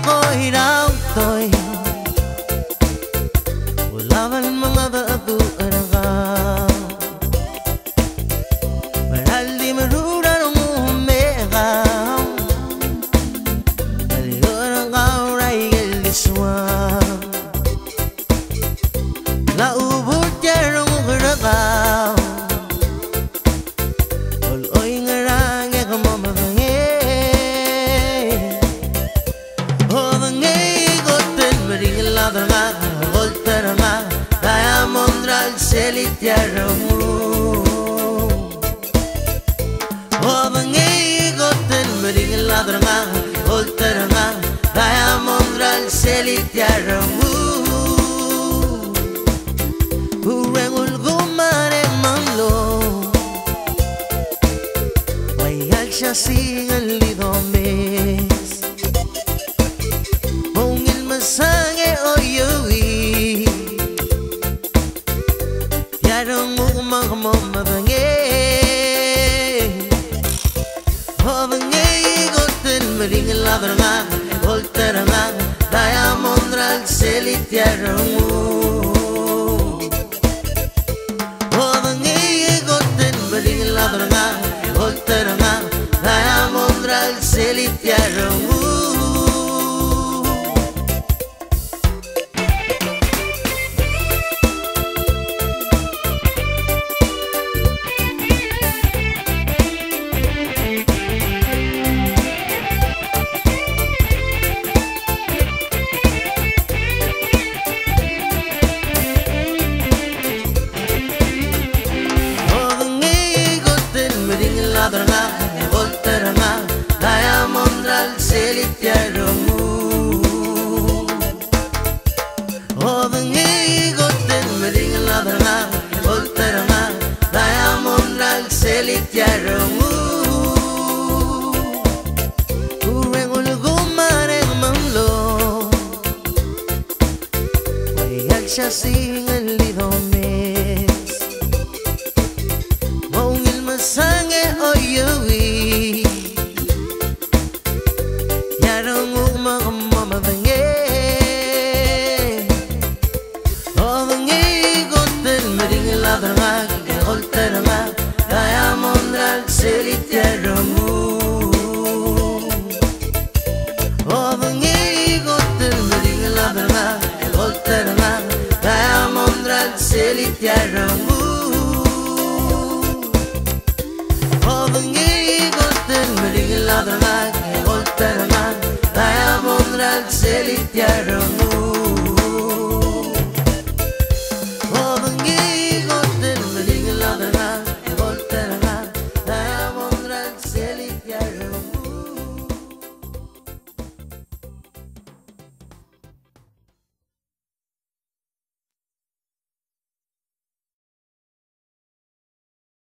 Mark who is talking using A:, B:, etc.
A: ako'y raw to'y wala man mga bago aragaw mahal di marura nung umegaw aliyon ang kauray eliswang laubot yarong karagaw oloy ngarang ekamamabangi Selitiaramu Obangi goten mering ladranga Oltaranga Daya mondral selitiaramu Urengul gumare manlo Wayal siya singal lidomes Ongil masange oyowi Yarong mamabangi Obangi goten mering ladranga Oltaranga Daya mondral selitiaramu Obangi goten mering ladranga Oltaranga Daya mondral selitiaramu Ladranga, oltaranga, daya mondral selitiaramu Obangi goten mering ladranga, oltaranga, daya mondral selitiaramu Urengul gumare mamlo Wayag siya singal lidomes Maungil masange oyowi Yarong umamabangi Obangi goten mering ladranga Oltaranga Daya mondral selitiaramu Obangi goten mering ladranga Oltaranga Daya mondral selitiaramu Obangi goten mering ladranga Oltaranga Daya mondral selitiaramu